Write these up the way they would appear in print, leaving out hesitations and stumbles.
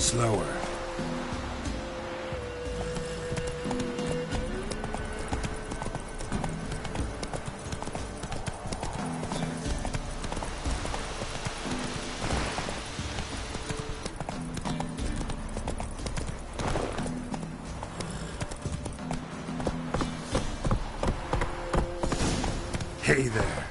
Slower. Hey there.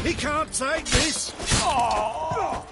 He can't take this! Oh.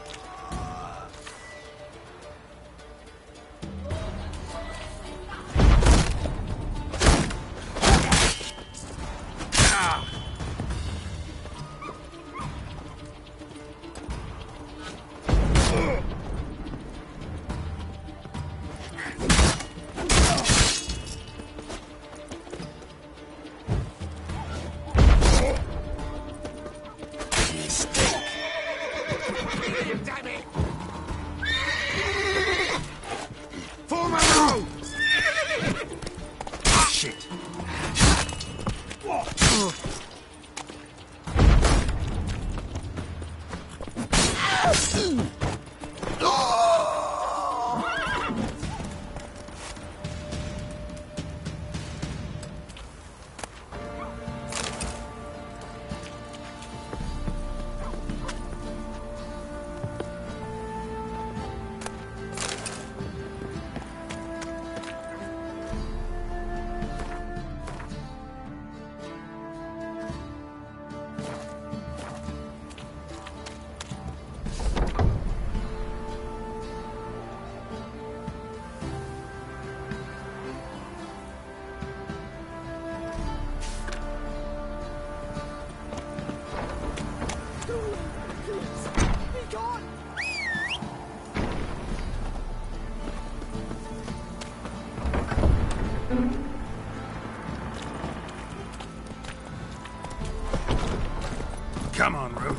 Come on, Roach.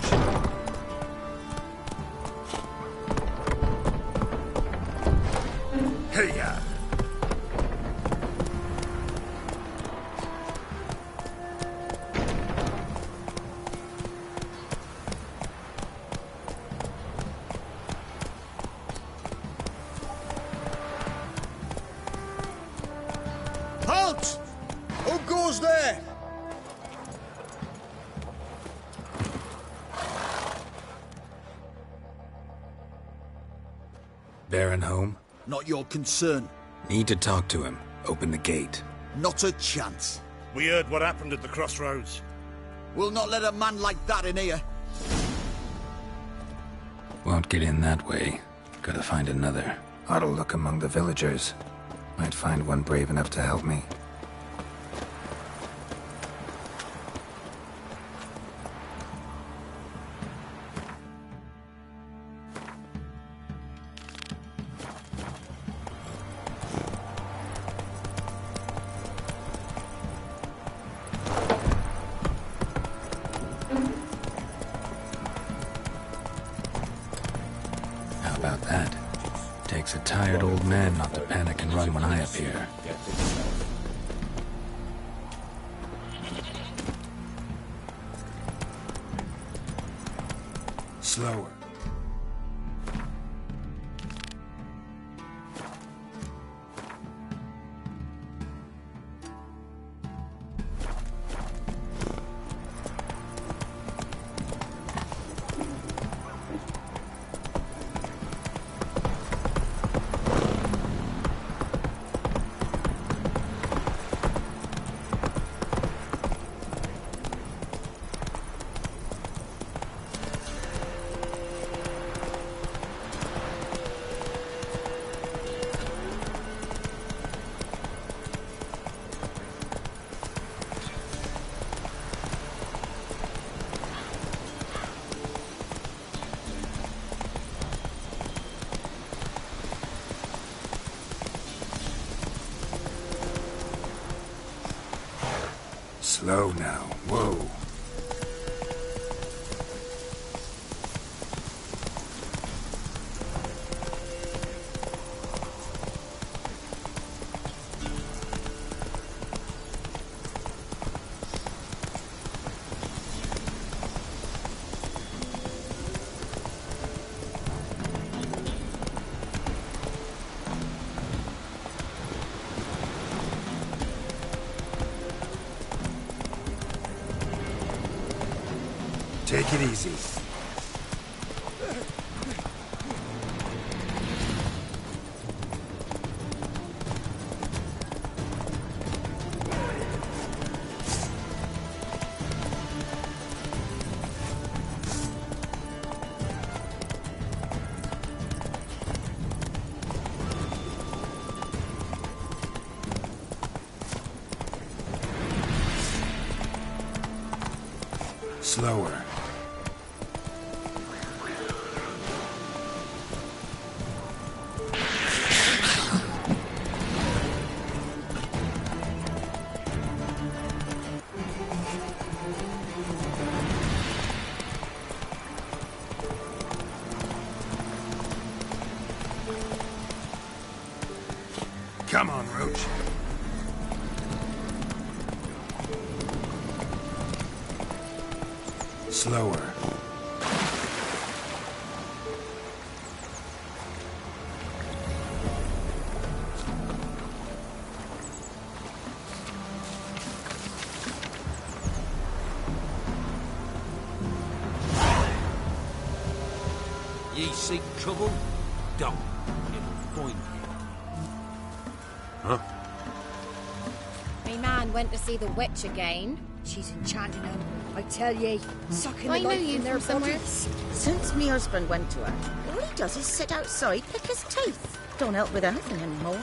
Hey-ya! Halt! Who goes there? Baron home? Not your concern. Need to talk to him. Open the gate. Not a chance. We heard what happened at the crossroads. We'll not let a man like that in here. Won't get in that way. Gotta find another. Ought to look among the villagers. Might find one brave enough to help me. How about that? Takes a tired old man not to panic and run when I appear. Slower. Slow now. Whoa. Take it easy. Slower. Come on, Roach. Slower. Ye seek trouble? Don't. It'll find you. Huh? My man went to see the witch again. She's enchanting him, I tell ye. Sucking I the know life you from their from somewhere. bodies. Since me husband went to her, all he does is sit outside, pick his teeth. Don't help with anything anymore.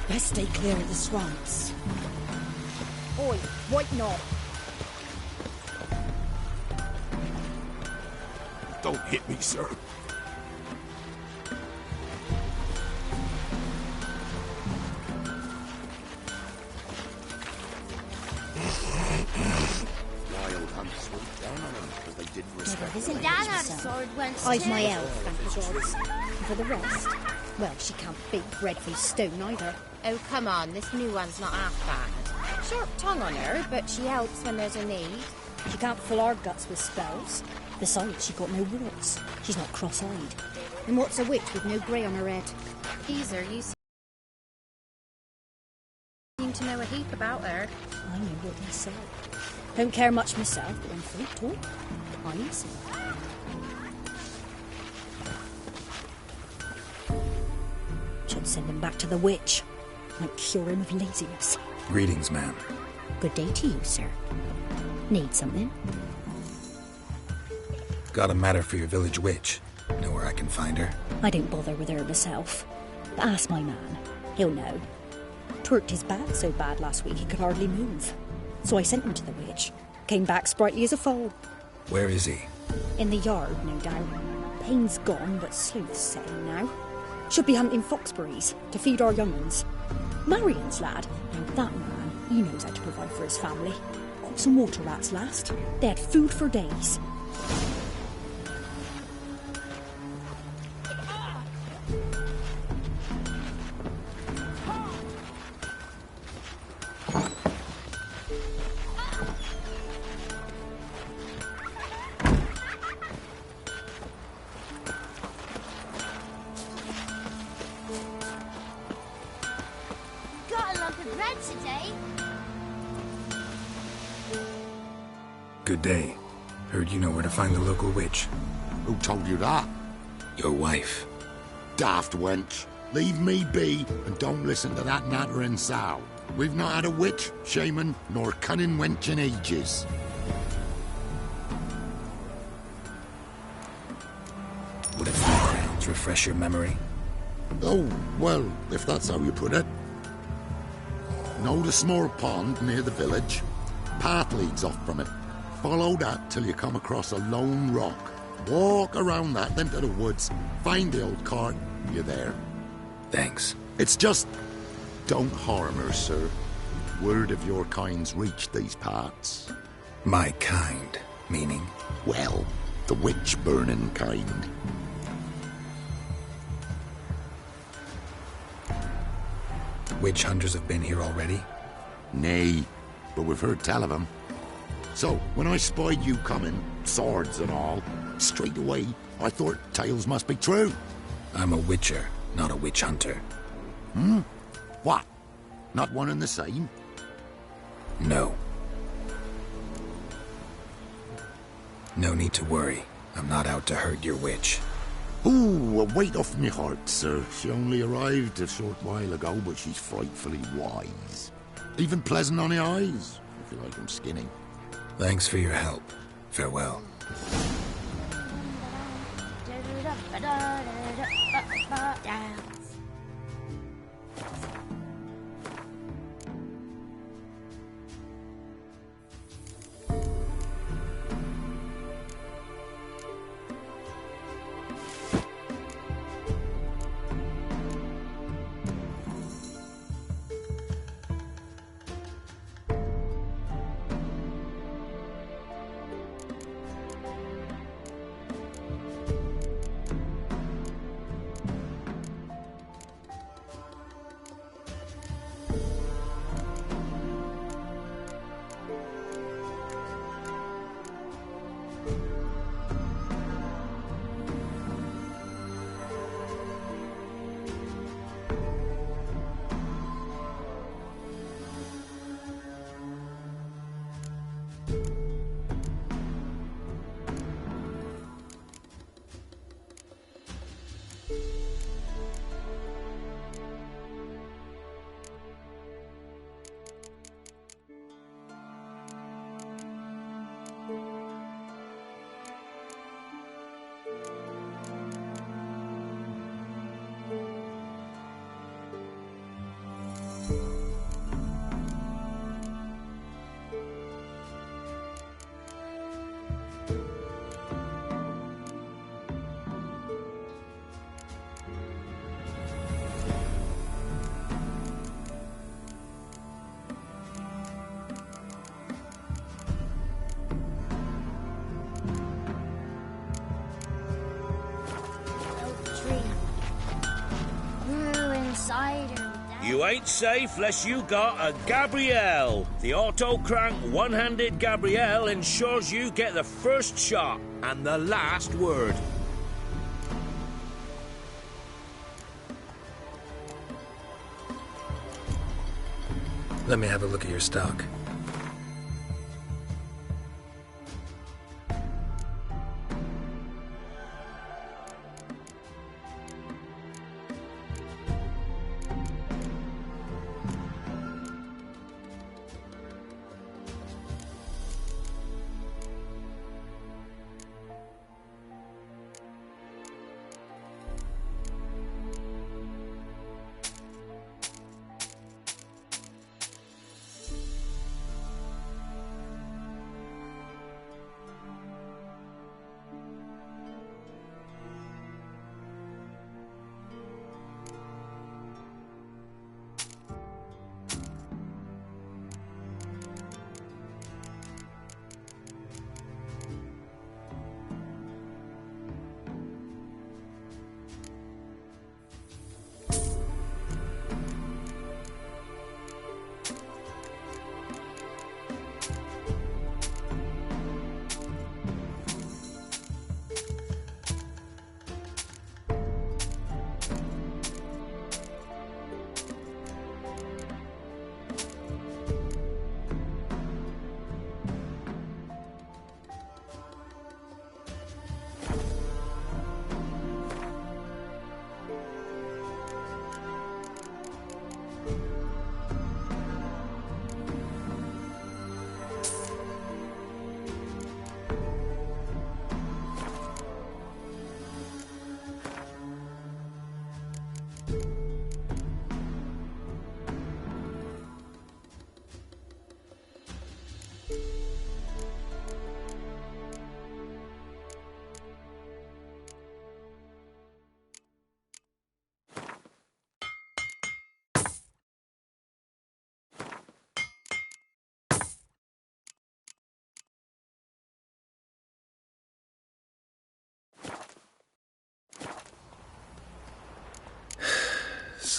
Best stay clear of the swamps. Oi, white knob. Don't hit me, sir. Wild hunts swooped down on them because they didn't respect Isn't them. that Dad's sword went I've too. my elf, thank the gods. And for the rest, well, she can't beat Breadfast stone either. Oh, come on, this new one's not half bad. Sharp tongue on her, but she helps when there's a need. She can't fill our guts with spells. Besides, she got no warts. She's not cross-eyed. And what's a witch with no grey on her head? Teaser, you seem to know a heap about her. I know what they say. Don't care much myself, but when folk talk, I listen. Should send him back to the witch. Might cure him of laziness. Greetings, ma'am. Good day to you, sir. Need something? Got a matter for your village witch. Know where I can find her? I don't bother with her myself. But ask my man. He'll know. Twerked his back so bad last week he could hardly move. So I sent him to the witch. Came back sprightly as a foal. Where is he? In the yard, no doubt. Pain's gone, but sleuth's setting now. Should be hunting foxberries to feed our young ones. Marion's lad. Now that man, he knows how to provide for his family. Caught some water rats last. They had food for days. Got a lump of bread today. Good day. Heard you know where to find the local witch. Who told you that? Your wife. Daft wench. Leave me be and don't listen to that nattering sow. We've not had a witch, shaman, nor cunning wench in ages. Would a few crowns refresh your memory? Oh, well, if that's how you put it. Know the small pond near the village? Path leads off from it. Follow that till you come across a lone rock. Walk around that, then to the woods. Find the old cart. You're there. Thanks. It's just... don't harm her, sir. Word of your kind's reached these parts. My kind, meaning? Well, the witch-burning kind. Witch hunters have been here already? Nay, but we've heard tell of them. So, when I spied you coming, swords and all, straight away I thought tales must be true. I'm a witcher, not a witch hunter. What? Not one and the same? No. No need to worry. I'm not out to hurt your witch. Ooh, a weight off me heart, sir. She only arrived a short while ago, but she's frightfully wise. Even pleasant on the eyes, if you like 'em skinny. Thanks for your help. Farewell. You ain't safe less you got a Gabrielle. The auto-crank one-handed Gabrielle ensures you get the first shot and the last word. Let me have a look at your stock.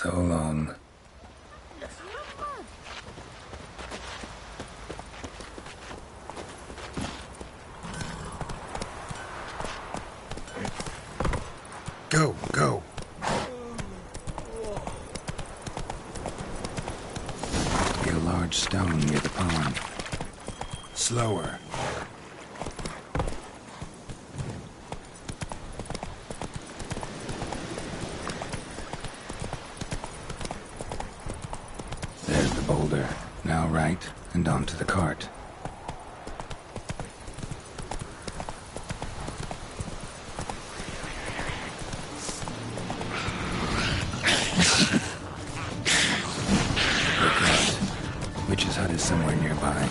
So long. Go, go. Must be a large stone near the pond. Slower. There's the boulder. Now right, and onto the cart. Witch's hut is somewhere nearby.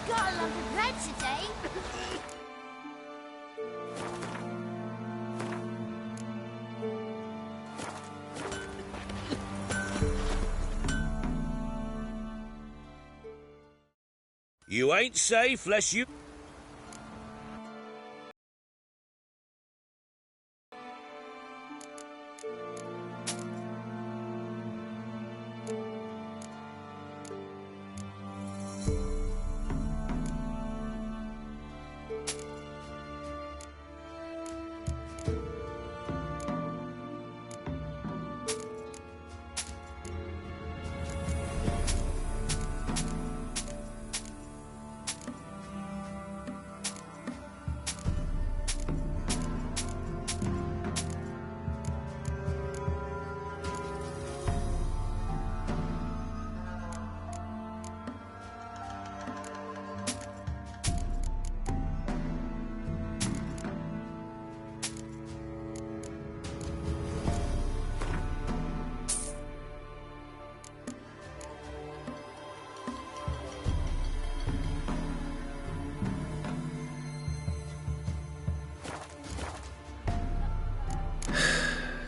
Got a lump of bread today. You ain't safe lest you...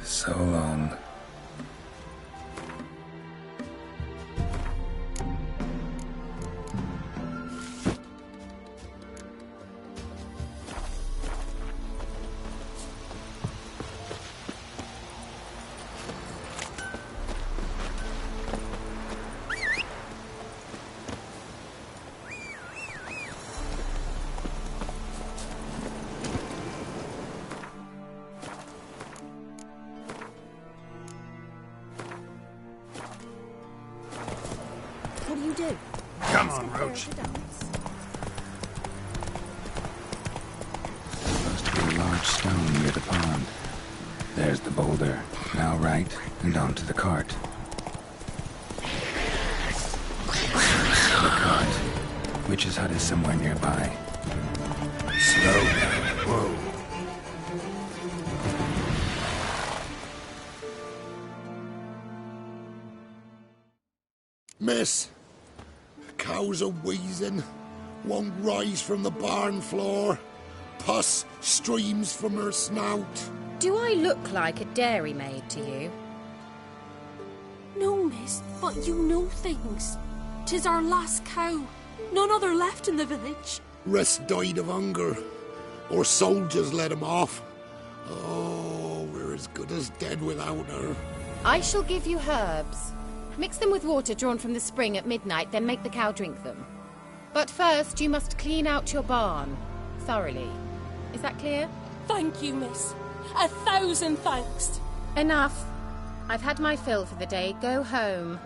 So long. What do you do? Come on, Roach. Must be a large stone near the pond. There. There's the boulder. Now right, and onto the cart. The cart. Witch's hut is somewhere nearby. Slow down. Whoa. Miss, cows are wheezing, won't rise from the barn floor. Pus streams from her snout. Do I look like a dairymaid to you? No, miss, but you know things. 'Tis our last cow. None other left in the village. Rest died of hunger, or soldiers let him off. Oh, we're as good as dead without her. I shall give you herbs. Mix them with water drawn from the spring at midnight, then make the cow drink them. But first, you must clean out your barn. Thoroughly. Is that clear? Thank you, miss. 1,000 thanks. Enough. I've had my fill for the day. Go home.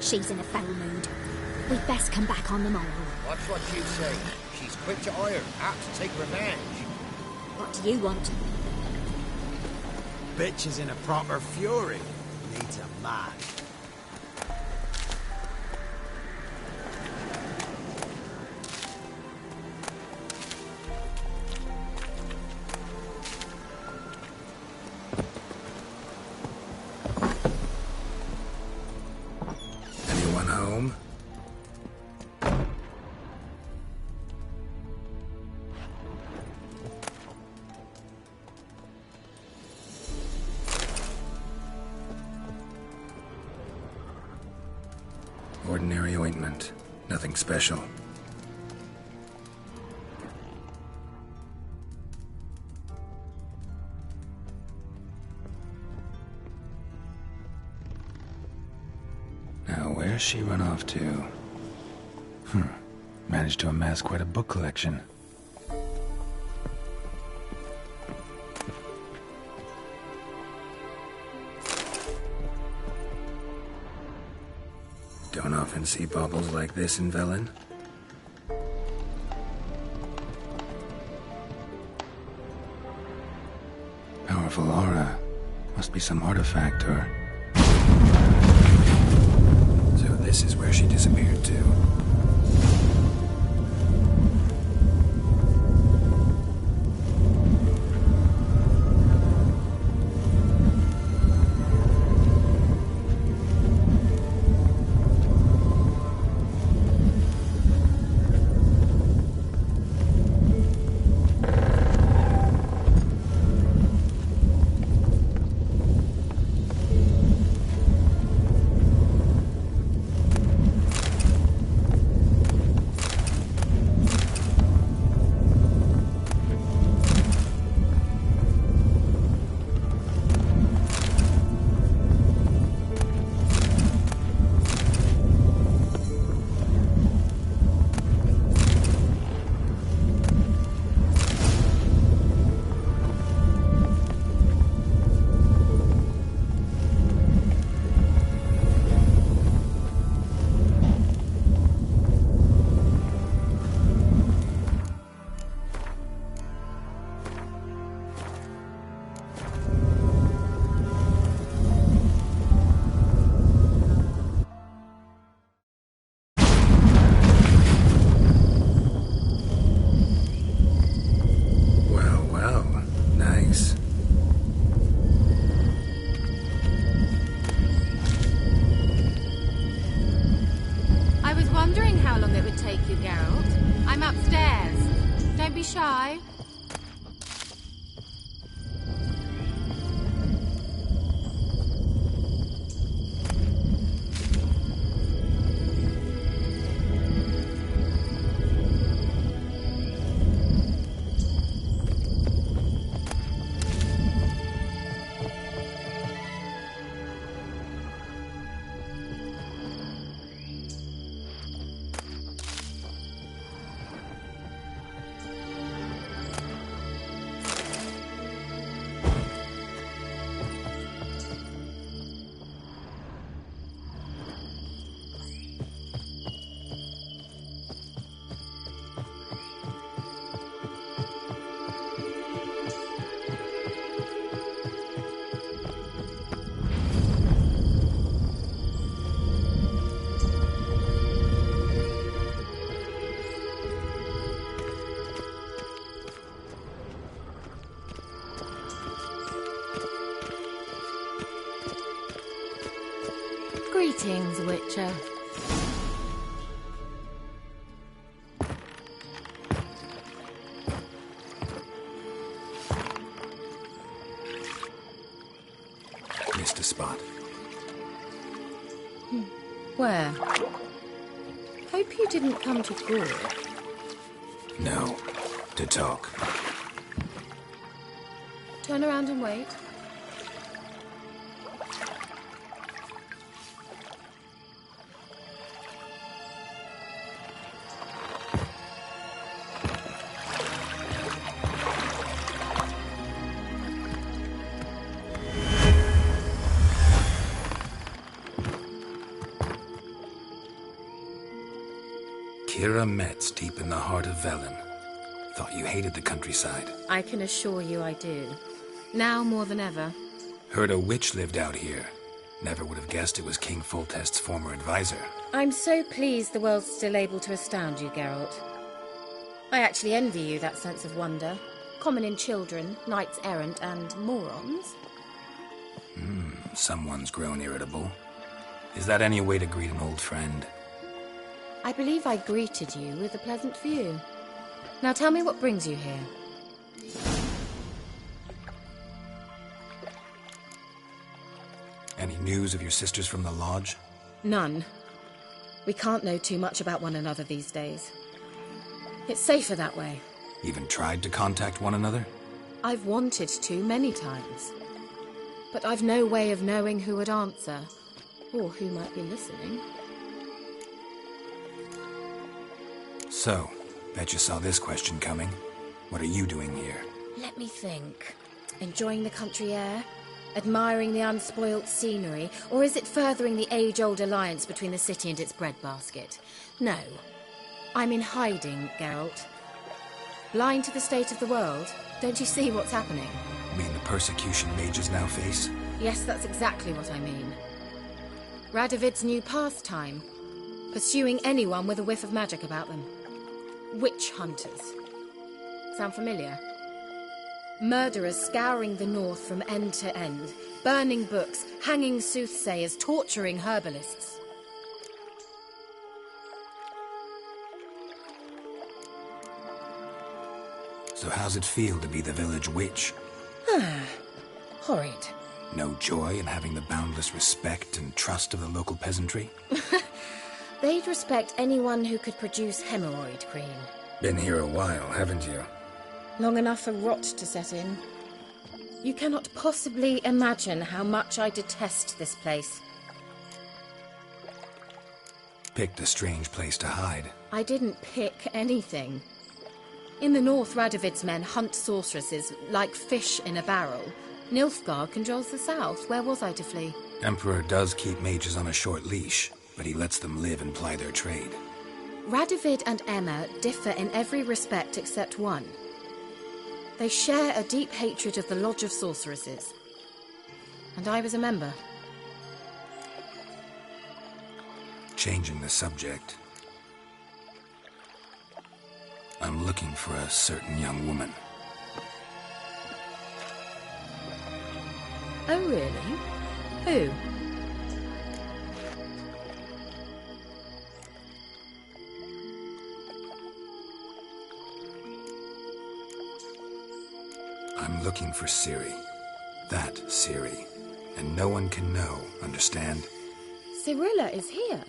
She's in a foul mood. We'd best come back on the morrow. Watch what you say. She's quick to ire, apt to take revenge. What do you want? Bitch is in a proper fury. Needs a man. Anyone home? Ordinary ointment. Nothing special. Now, where's she run off to? Managed to amass quite a book collection. Don't often see baubles like this in Velen. Powerful aura. Must be some artifact or... So this is where she disappeared to. Shy. Greetings, Witcher. Missed a spot. Where? Hope you didn't come to gore. No. To talk. Turn around and wait. Kira Metz, deep in the heart of Velen. Thought you hated the countryside. I can assure you I do. Now more than ever. Heard a witch lived out here. Never would have guessed it was King Foltest's former advisor. I'm so pleased the world's still able to astound you, Geralt. I actually envy you that sense of wonder. Common in children, knights errant, and morons. Someone's grown irritable. Is that any way to greet an old friend? I believe I greeted you with a pleasant view. Now tell me what brings you here. Any news of your sisters from the lodge? None. We can't know too much about one another these days. It's safer that way. Even tried to contact one another? I've wanted to many times. But I've no way of knowing who would answer, or who might be listening. So, bet you saw this question coming. What are you doing here? Let me think. Enjoying the country air? Admiring the unspoilt scenery? Or is it furthering the age-old alliance between the city and its breadbasket? No. I'm in hiding, Geralt. Blind to the state of the world? Don't you see what's happening? You mean the persecution mages now face? Yes, that's exactly what I mean. Radovid's new pastime. Pursuing anyone with a whiff of magic about them. Witch hunters. Sound familiar? Murderers scouring the north from end to end, burning books, hanging soothsayers, torturing herbalists. So how's it feel to be the village witch? Horrid. No joy in having the boundless respect and trust of the local peasantry? They'd respect anyone who could produce hemorrhoid cream. Been here a while, haven't you? Long enough for rot to set in. You cannot possibly imagine how much I detest this place. Picked a strange place to hide. I didn't pick anything. In the north, Radovid's men hunt sorceresses like fish in a barrel. Nilfgaard controls the south. Where was I to flee? Emperor does keep mages on a short leash, but he lets them live and ply their trade. Radovid and Emma differ in every respect except one. They share a deep hatred of the Lodge of Sorceresses. And I was a member. Changing the subject. I'm looking for a certain young woman. Oh, really? Who? I'm looking for Ciri. That Ciri. And no one can know, understand? Cirilla is here.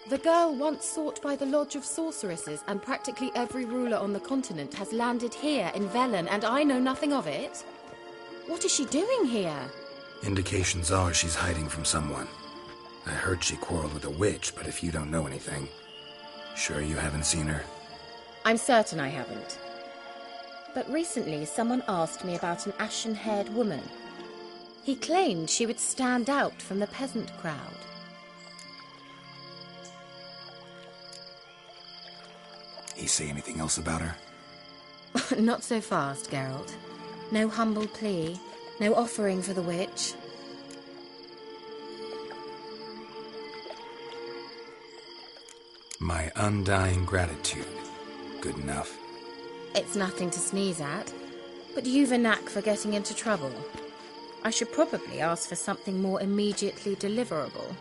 The girl once sought by the Lodge of Sorceresses, and practically every ruler on the continent has landed here in Velen, and I know nothing of it. What is she doing here? Indications are she's hiding from someone. I heard she quarreled with a witch, but if you don't know anything, sure you haven't seen her? I'm certain I haven't. But recently someone asked me about an ashen-haired woman. He claimed she would stand out from the peasant crowd. He say anything else about her? Not so fast, Geralt. No humble plea, no offering for the witch. My undying gratitude. Good enough. It's nothing to sneeze at, but you've a knack for getting into trouble. I should probably ask for something more immediately deliverable.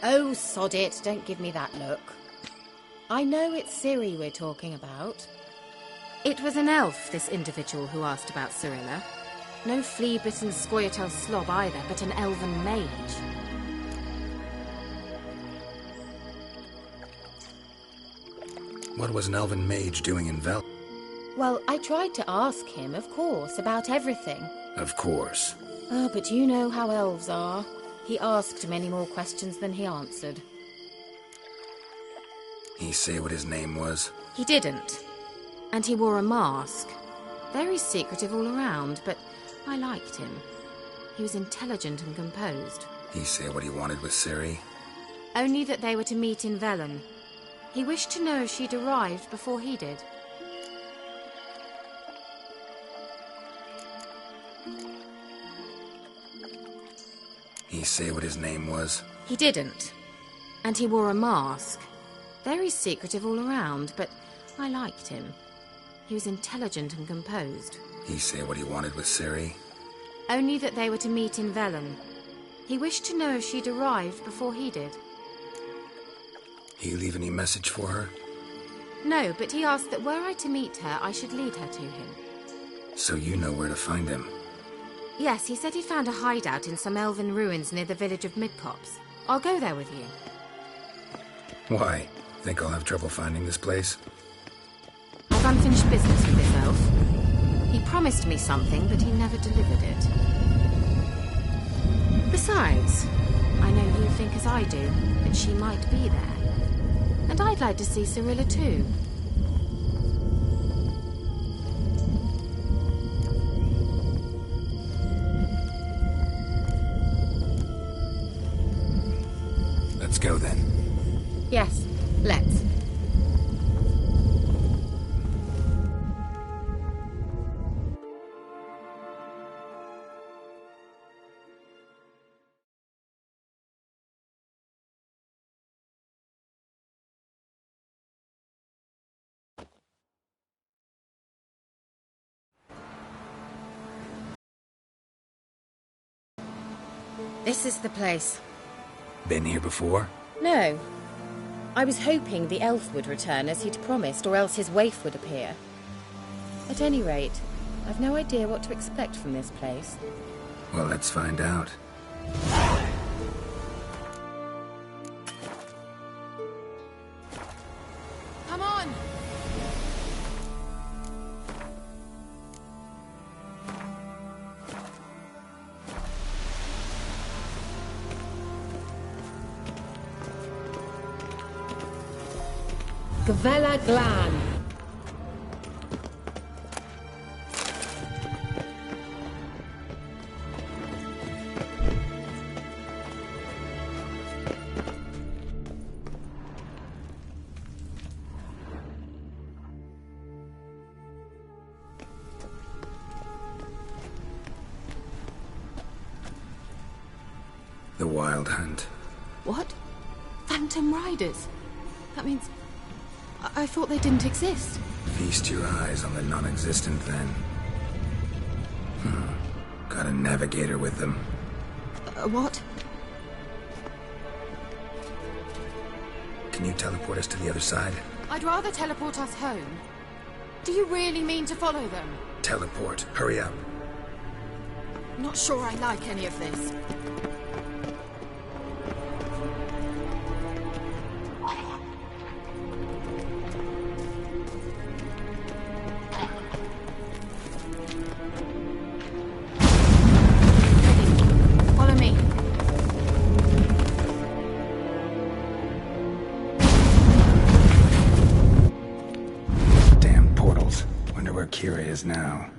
Oh, sod it. Don't give me that look. I know it's Ciri we're talking about. It was an elf, this individual who asked about Cirilla. No flea-bitten Scoia'tael slob either, but an elven mage. What was an elven mage doing in Vel? Well, I tried to ask him, of course, about everything. Of course. Oh, but you know how elves are. He asked many more questions than he answered. He say what his name was? He didn't. And he wore a mask. Very secretive all around, but I liked him. He was intelligent and composed. He say what he wanted with Ciri? Only that they were to meet in Velen. He wished to know if she'd arrived before he did. He say what his name was? He didn't. And he wore a mask. Very secretive all around, but I liked him. He was intelligent and composed. He say what he wanted with Ciri? Only that they were to meet in Velen. He wished to know if she'd arrived before he did. He leave any message for her? No, but he asked that were I to meet her, I should lead her to him. So you know where to find him? Yes, he said he'd found a hideout in some elven ruins near the village of Midcopse. I'll go there with you. Why? Think I'll have trouble finding this place? I've unfinished business with this elf. He promised me something, but he never delivered it. Besides, I know you think as I do, that she might be there. And I'd like to see Cirilla too. Let's go then. Yes, let's. This is the place. Been here before? No. I was hoping the elf would return as he'd promised, or else his waif would appear. At any rate, I've no idea what to expect from this place. Well, let's find out. Come on! Gavella Glan. The Wild Hunt. What? Phantom Riders? That means... I thought they didn't exist. Feast your eyes on the non-existent then. Got a navigator with them. What? Can you teleport us to the other side? I'd rather teleport us home. Do you really mean to follow them? Teleport. Hurry up. Not sure I like any of this. Follow me. Damn portals. Wonder where Kira is now.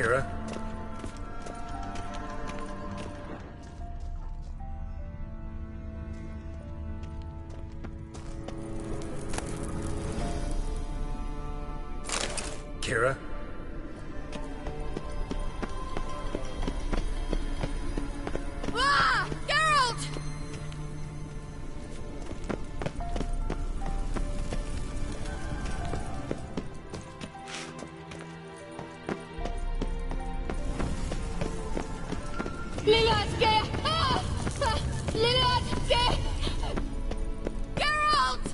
Kira? Kira? Ah! Geralt! Geralt!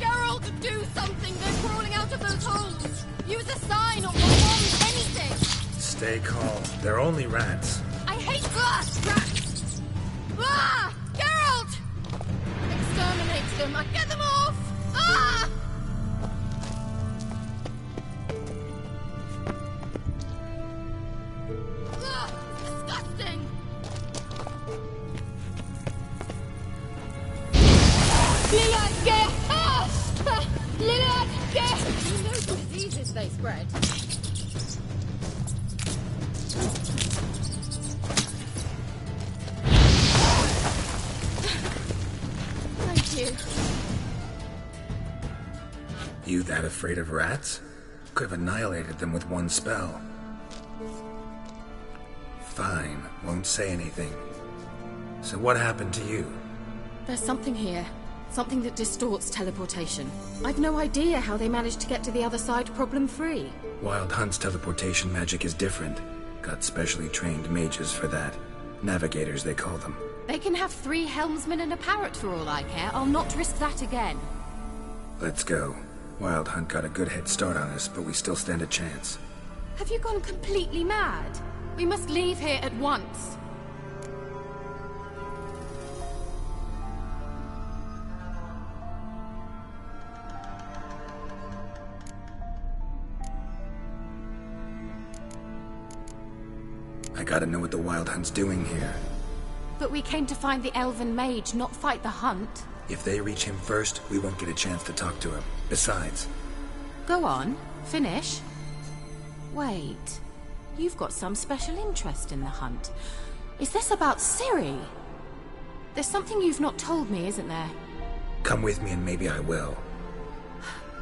Geralt, do something! They're crawling out of those holes! Use a sign or wand, anything! Stay calm. They're only rats. I hate rats! Ah! Geralt! Exterminate them! Get them off! Ah! Ugh, disgusting! Who knows the diseases they spread? Thank you. You that afraid of rats? Could have annihilated them with one spell. Fine, won't say anything. So what happened to you? There's something here. Something that distorts teleportation. I've no idea how they managed to get to the other side problem-free. Wild Hunt's teleportation magic is different. Got specially trained mages for that. Navigators, they call them. They can have 3 helmsmen and a parrot for all I care. I'll not risk that again. Let's go. Wild Hunt got a good head start on us, but we still stand a chance. Have you gone completely mad? We must leave here at once. I gotta know what the Wild Hunt's doing here. But we came to find the elven mage, not fight the hunt. If they reach him first, we won't get a chance to talk to him. Besides... Go on, finish. Wait, you've got some special interest in the hunt. Is this about Ciri? There's something you've not told me, isn't there? Come with me and maybe I will.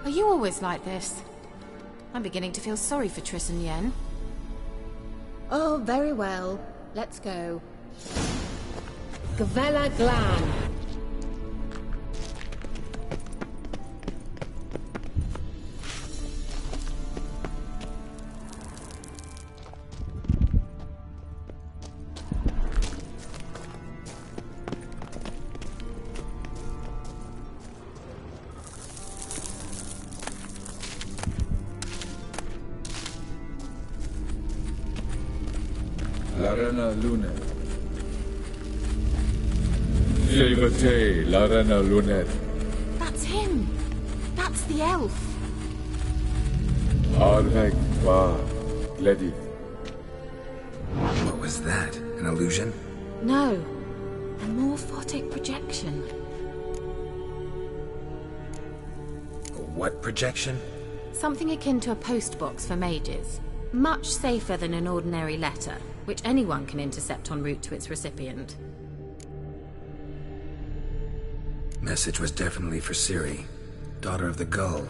Are you always like this? I'm beginning to feel sorry for Triss and Yen. Oh, very well. Let's go. Gavella Glan. Larana Lunet. Silvate Larana Lunet. That's him. That's the elf. Arvek Va Gledi. What was that? An illusion? No. A morphotic projection. A what projection? Something akin to a postbox for mages. Much safer than an ordinary letter, which anyone can intercept en route to its recipient. Message was definitely for Ciri, daughter of the Gull,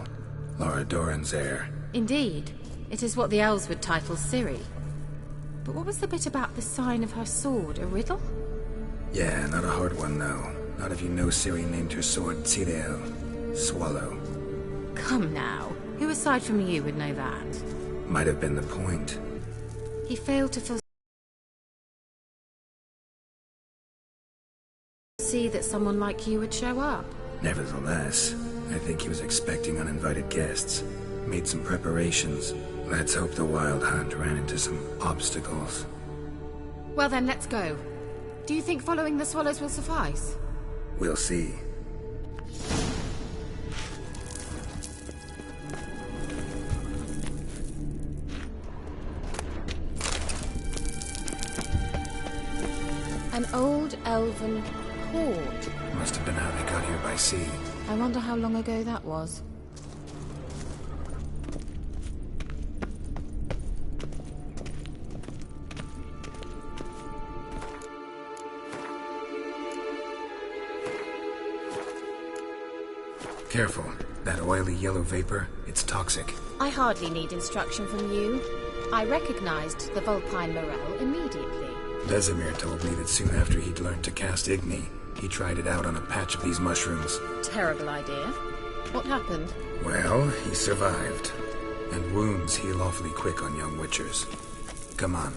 Laura Doran's heir. Indeed. It is what the elves would title Ciri. But what was the bit about the sign of her sword? A riddle? Yeah, not a hard one, though. Not if you know Ciri named her sword Tirel, Swallow. Come now. Who aside from you would know that? Might have been the point. He failed to foresee that someone like you would show up. Nevertheless, I think he was expecting uninvited guests. Made some preparations. Let's hope the Wild Hunt ran into some obstacles. Well then, let's go. Do you think following the swallows will suffice? We'll see. An old elven port. Must have been how they got here by sea. I wonder how long ago that was. Careful. That oily yellow vapor, it's toxic. I hardly need instruction from you. I recognized the Vulpine Morel immediately. Vesemir told me that soon after he'd learned to cast Igni, he tried it out on a patch of these mushrooms. Terrible idea. What happened? Well, he survived. And wounds heal awfully quick on young witchers. Come on.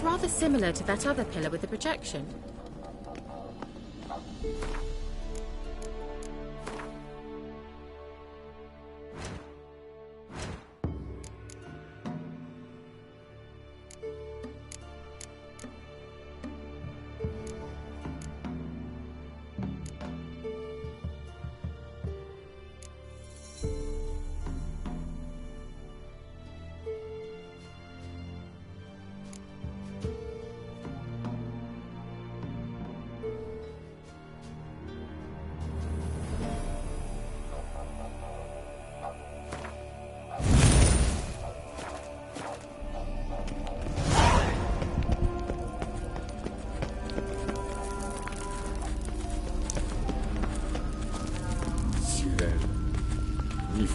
Rather similar to that other pillar with the projection.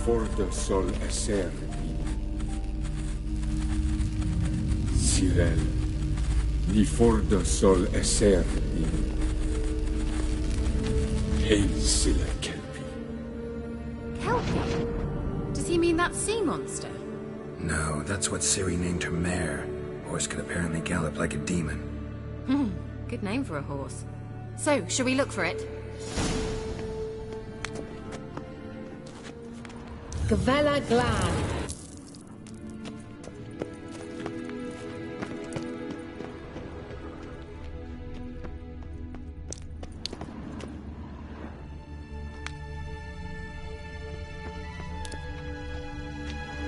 Forte sol esser Sirel, ni forte sol esser Hail Silla Kelpie. that sea monster? No, that's what Ciri named her mare. Horse could apparently gallop like a demon. Good name for a horse. So, shall we look for it? Gavella Glan.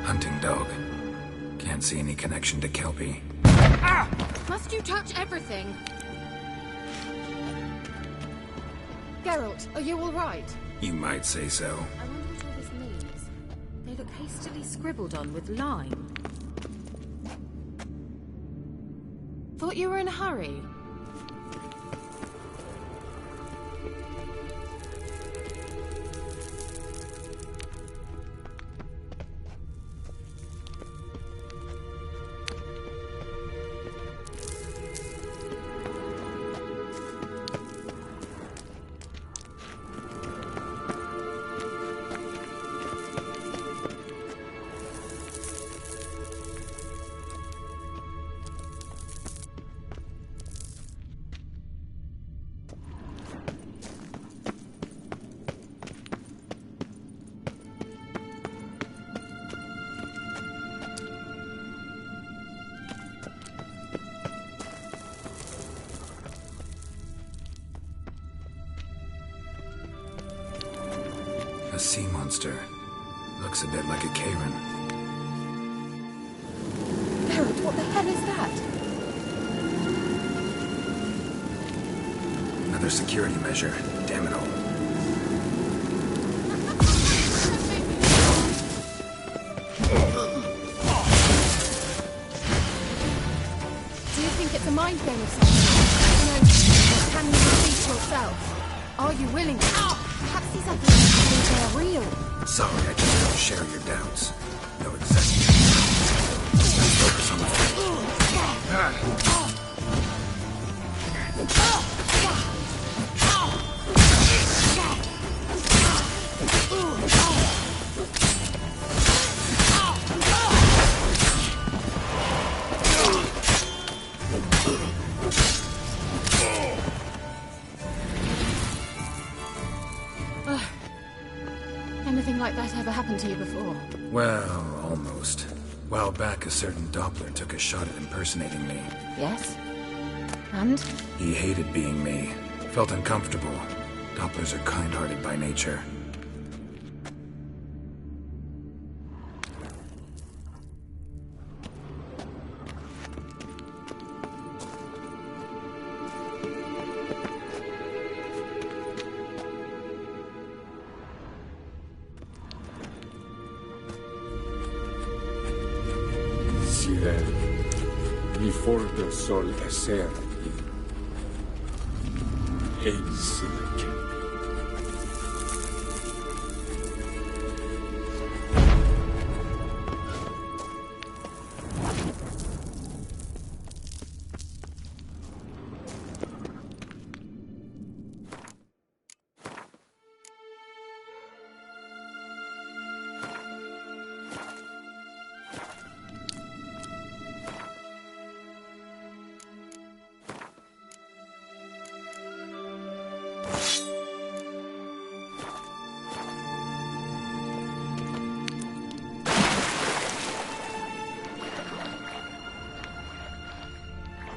Hunting dog. Can't see any connection to Kelpie. Ah! Must you touch everything? Geralt, are you all right? You might say so. I wonder what all this means. They look hastily scribbled on with lime. Thought you were in a hurry. A sea monster. Looks a bit like a Karen. Geralt, what the hell is that? Another security measure. Damn it all. Do you think it's a mind game of some sort? Can you defeat yourself? Are you willing to? Perhaps these other things are real. Sorry, I just don't share your doubts. No exactly. Let's focus on the Anything like that ever happened to you before? Well, almost. While back, a certain Doppler took a shot at impersonating me. Yes? And? He hated being me. Felt uncomfortable. Dopplers are kind-hearted by nature. Before the sol eser in Silicon.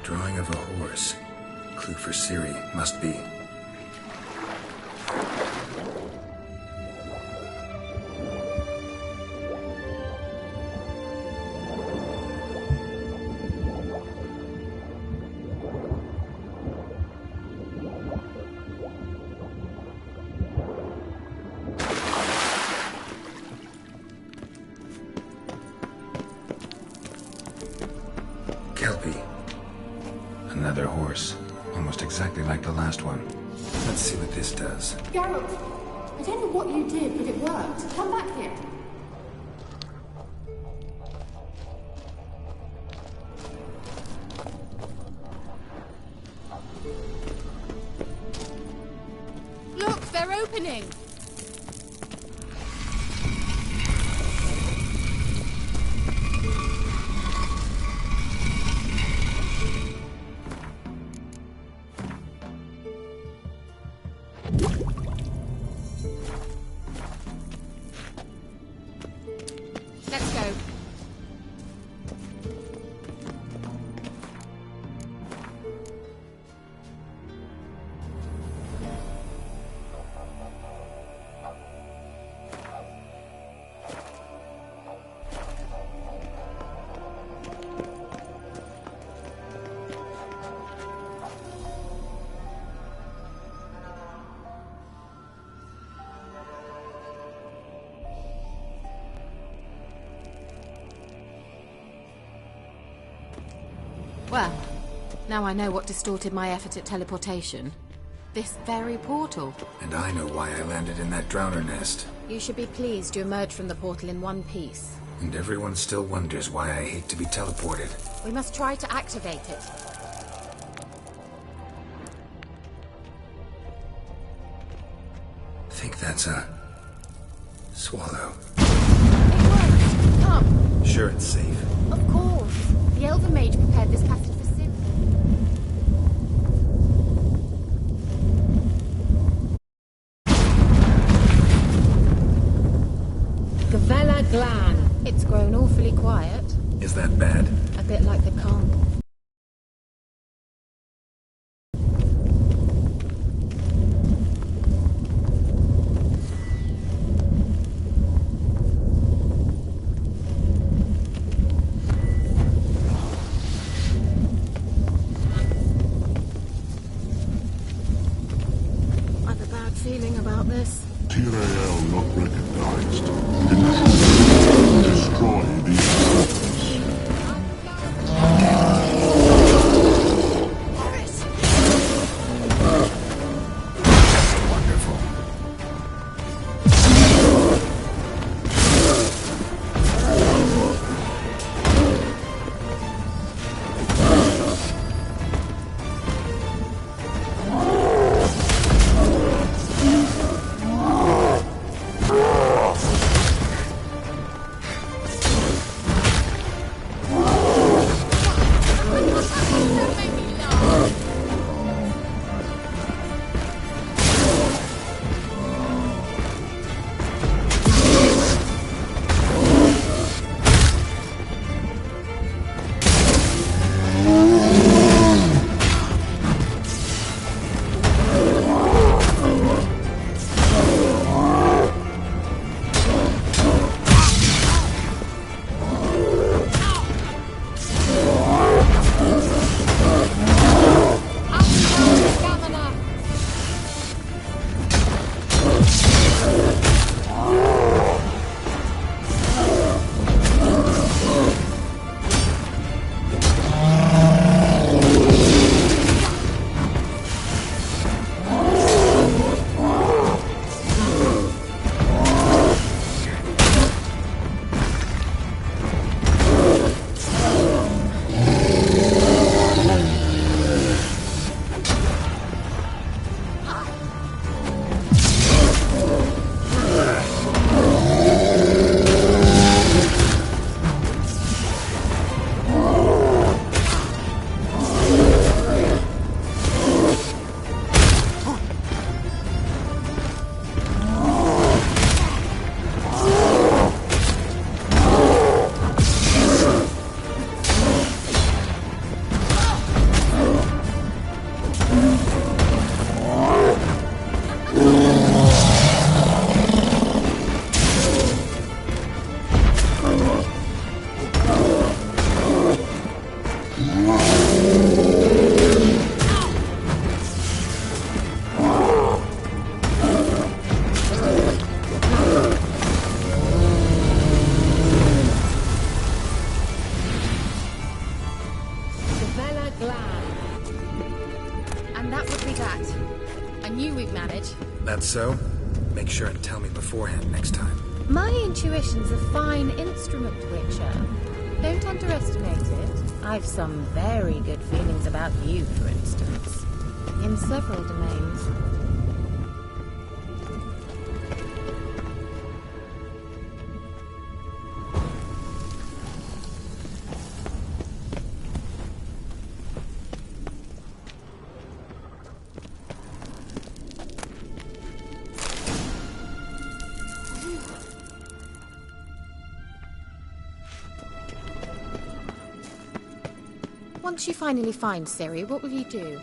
Drawing of a horse. Clue for Ciri, must be. Kelpie. Another horse. Almost exactly like the last one. Let's see what this does. Geralt, I don't know what you did, but it worked. Come back here. Look, they're opening. Well, now I know what distorted my effort at teleportation. This very portal. And I know why I landed in that drowner nest. You should be pleased you emerged from the portal in one piece. And everyone still wonders why I hate to be teleported. We must try to activate it. I think that's a... swallow. It works! Come! Sure it's safe. Of course! The Elven Mage prepared this passage for Sim. Gavella Glan. It's grown awfully quiet. Is that bad? A bit like the conch. I've a bad feeling about this. Tyrael not recognized. Destroy these portals. That's so? Make sure and tell me beforehand next time. My intuition's a fine instrument, Witcher. Don't underestimate it. I've some very good feelings about you, for instance. In several domains. Once you finally find Ciri, what will you do?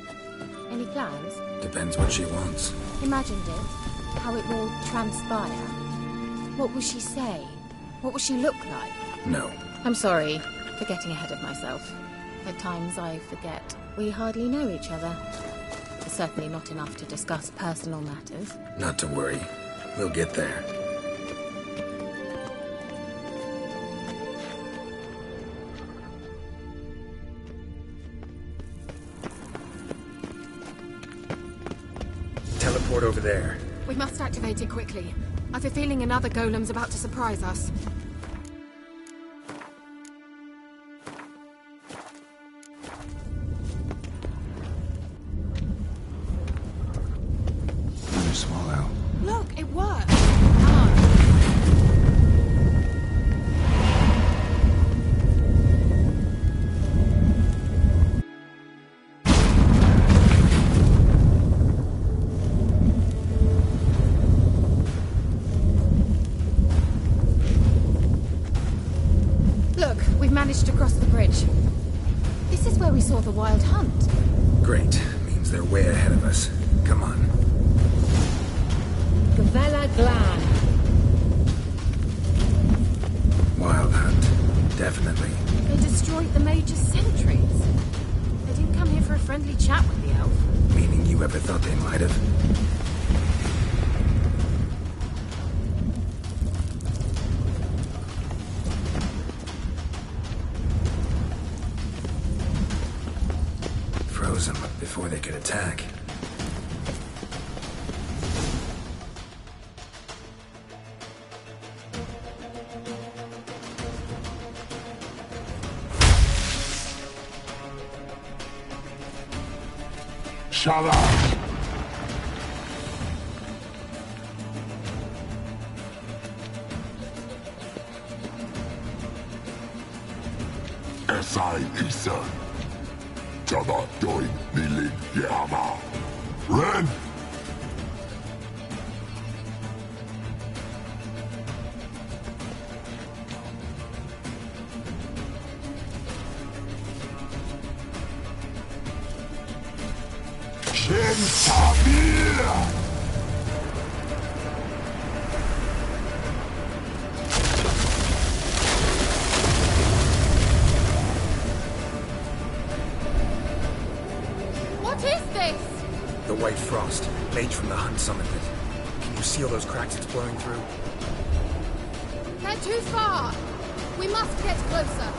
Any plans? Depends what she wants. Imagined it. How it will transpire. What will she say? What will she look like? No. I'm sorry for getting ahead of myself. At times I forget we hardly know each other. Certainly not enough to discuss personal matters. Not to worry. We'll get there. port over there. We must activate it quickly. I have a feeling another golem's about to surprise us. Another swallow. Look, it worked. Come on. Look, we've managed to cross the bridge. This is where we saw the wild hunt. Great. Means they're way ahead of us. Come on. Gavella Glan. Wild hunt. Definitely. They destroyed the major sentries. They didn't come here for a friendly chat with the elf. Meaning you ever thought they might have? Froze them before they could attack. Shut up! Esai Isa. Jada Doin Nilin Yama. Ren! Shen Samir! What is this? The White Frost. Mage from the hunt summoned it. Can you see all those cracks it's blowing through? They're too far. We must get closer.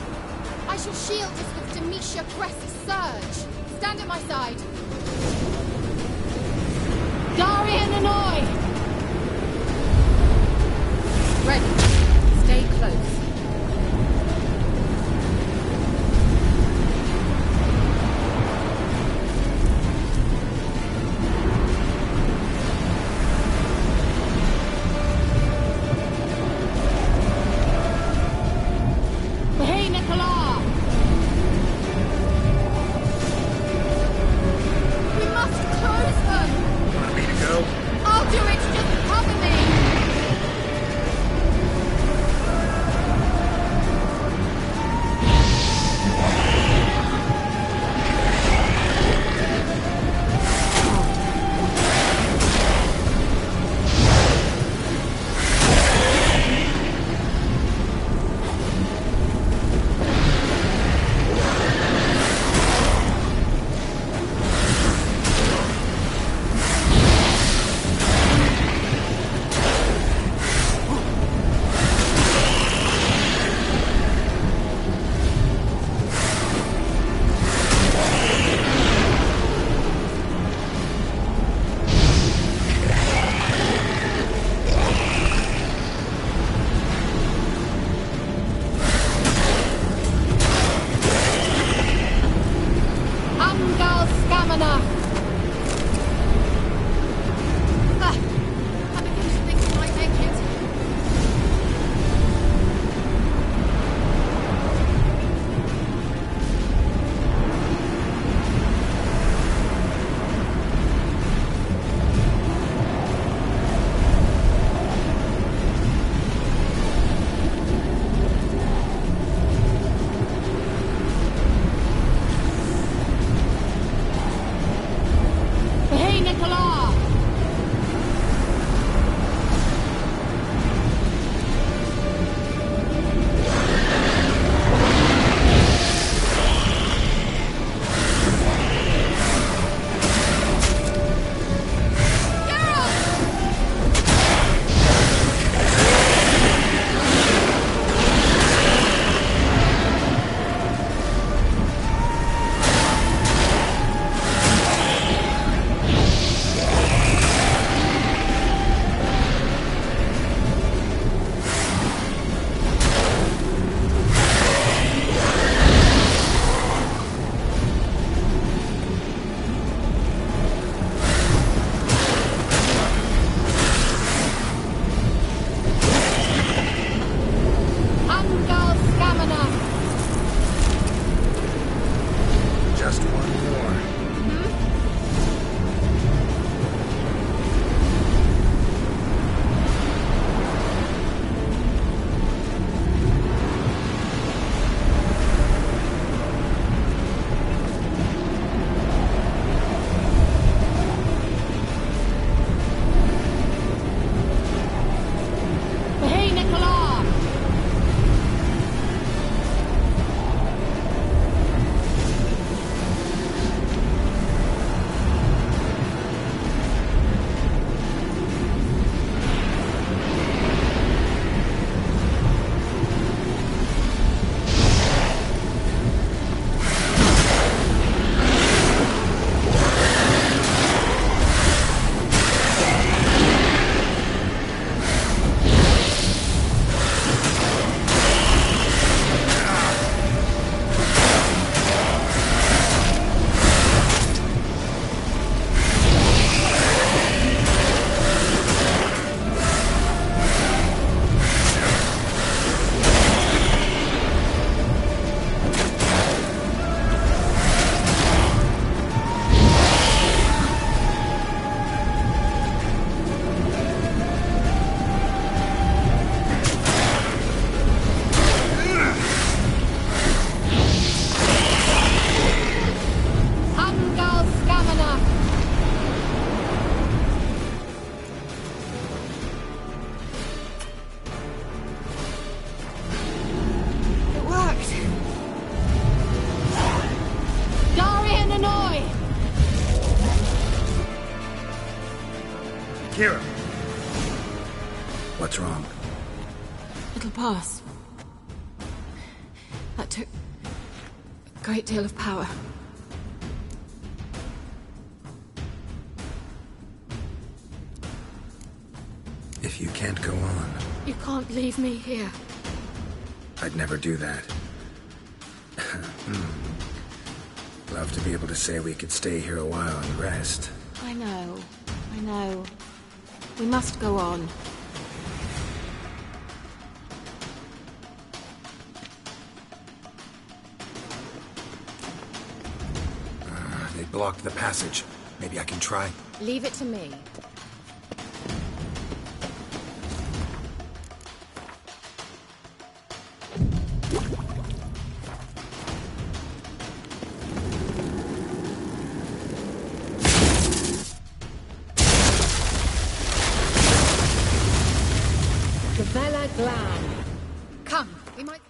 I shall shield us with Demetia Crest's surge. Stand at my side. Darian and I! Ready. Stay close. Hey, Nicola! We must close them! Want me to go? I'll do it! Just cover me! Amgal Scamana! I begin to think we might make it. Just one more. Kira! What's wrong? It'll pass. That took a great deal of power. If you can't go on... You can't leave me here. I'd never do that. Love to be able to say we could stay here a while and rest. I know. We must go on. They blocked the passage. Maybe I can try. Leave it to me. Come, we might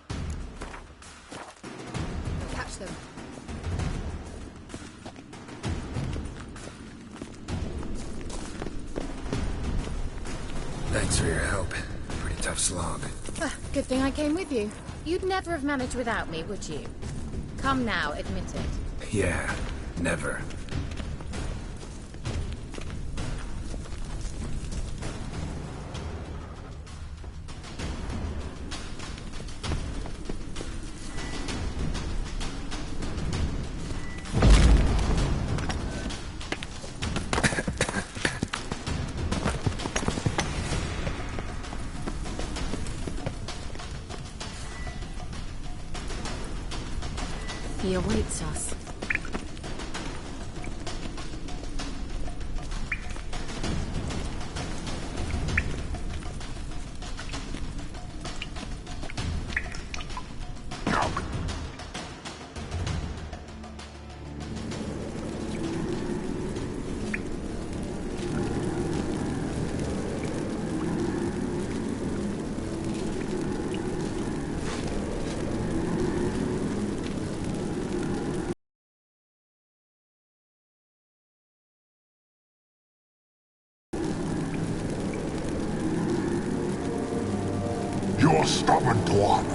catch them. Thanks for your help. Pretty tough slog. Good thing I came with you. You'd never have managed without me, would you? Come now, admit it. Yeah, never. He awaits us. You're stubborn, Tuan.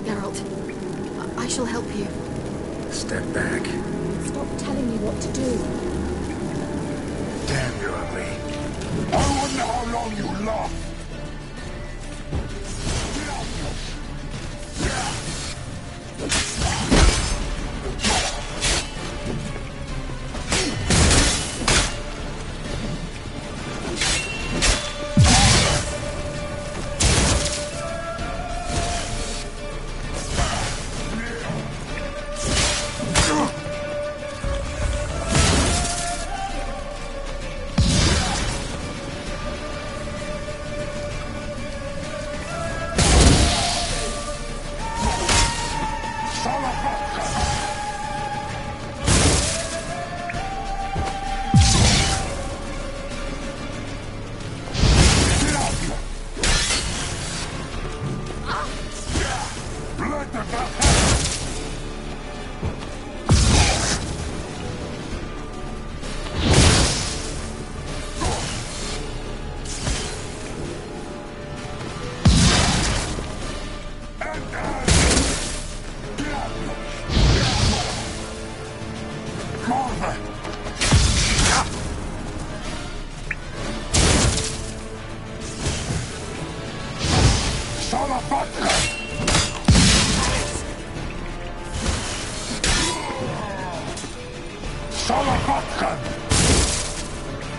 Geralt, I shall help you. Step back. Stop telling me what to do. Damn, you're ugly. I wonder how long you last.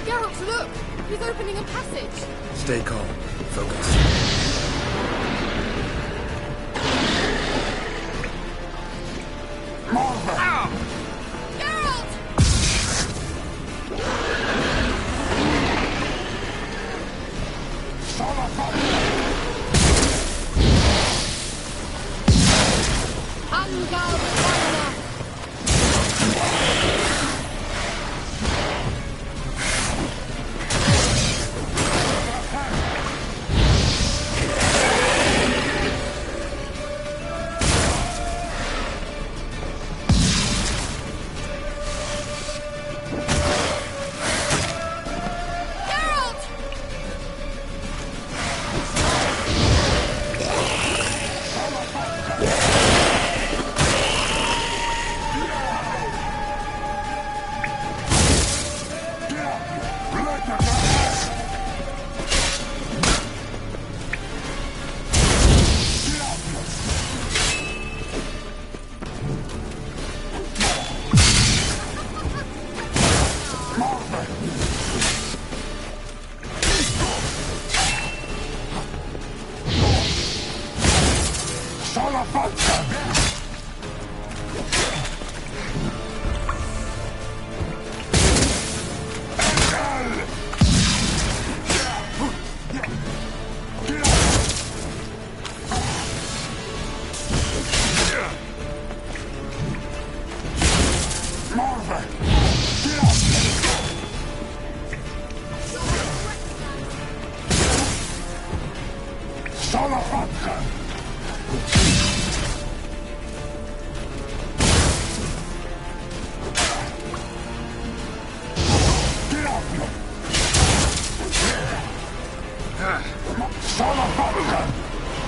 Geralt, look! He's opening a passage! Stay calm. Focus.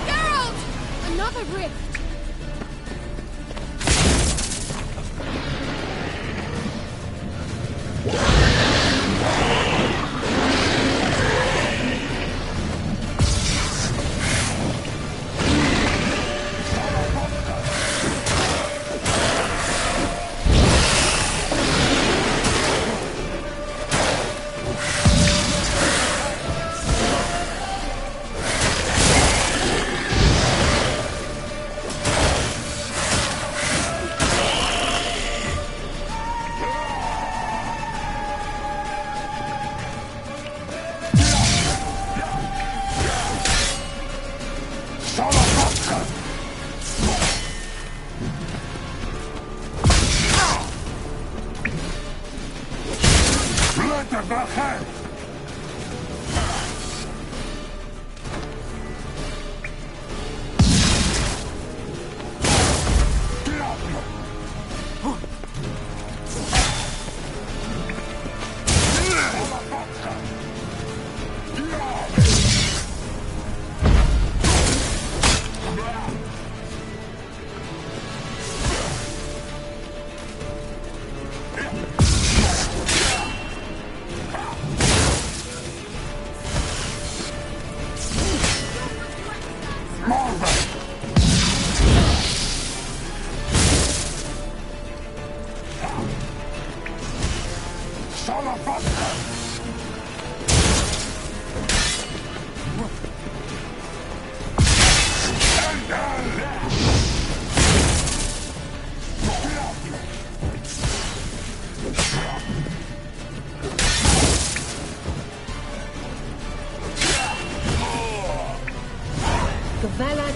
Geralt! Another rift!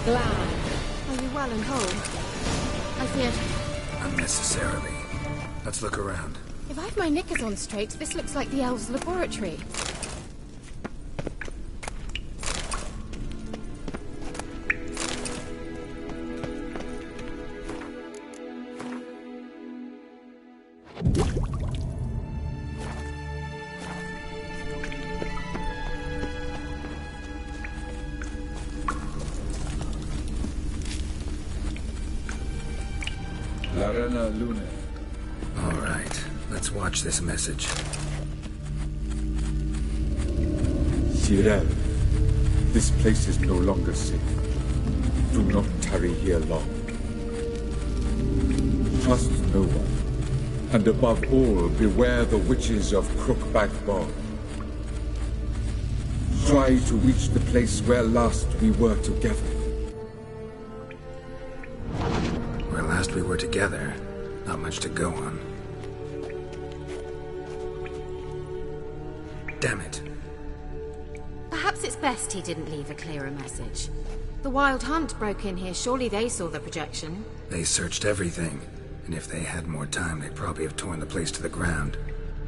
Are you well and whole? I feared... Unnecessarily. Let's look around. If I've my knickers on straight, this looks like the elves' laboratory. All right, let's watch this message. Cyril, this place is no longer safe. Do not tarry here long. Trust no one, and above all, beware the witches of Crookback Bog. Try to reach the place where last we were together. Where last we were together, not much to go on. Damn it. Perhaps it's best he didn't leave a clearer message. The Wild Hunt broke in here. Surely they saw the projection. They searched everything, and if they had more time, they'd probably have torn the place to the ground.